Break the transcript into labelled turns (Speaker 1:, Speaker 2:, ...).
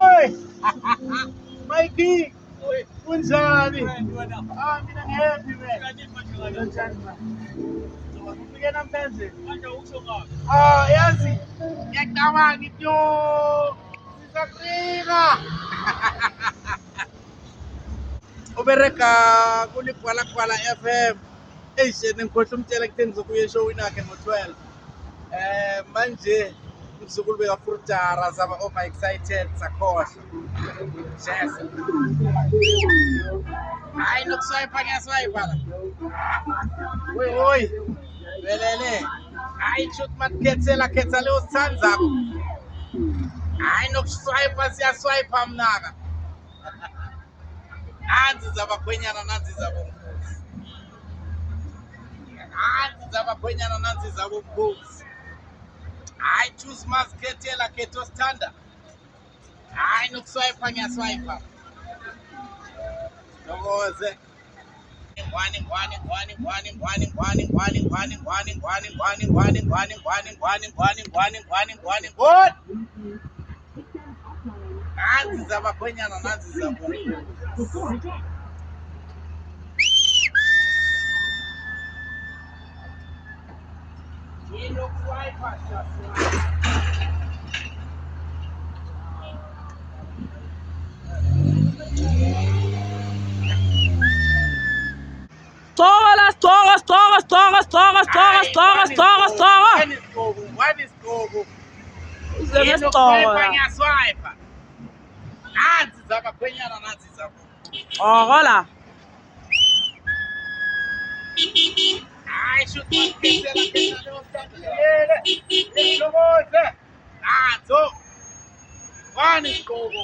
Speaker 1: Oi, Mikey, kunjani? Mina ngihappy man. Kunjani man? Ufike namhlanje? Yazi, ngiyacabanga ngithi sisakrika. Ubereka kuligwalagwala FM. Shit, ngikhohlwa umtshela kutheni ngizobuya eshowini yakhe ngo-12. Manje umzukulu bekafurutara zaba over-excited sakhohlwa. Yes. Hayi nokuswipa ngiyaswipa la. Oyi. Velele. Hayi shoot khetha leyo sithandzako. Hayi nokuswipa siyaswipa mnaka. Nanzi zabakhwenyana nanzi zabomkhosi. Nanzi zabakhwenyana nanzi zabomkhosi. Hayi choose mazikhethela khetho sithanda. Hayi nokuswipa ngiyaswipa. Dokoze. Ngwani. Nanzi zabakhwenyana nanzi zabomkhosi.
Speaker 2: One
Speaker 1: is Gogo.
Speaker 2: Ngiyaswipa.
Speaker 1: Ngiyaswipa. Nanzi zabakhwenyana nanzi zabomkhosi.
Speaker 2: Hola.
Speaker 1: Hayi shoot mazikhethela leyo sithandela. Dokoze. Nanzo. One is Gogo.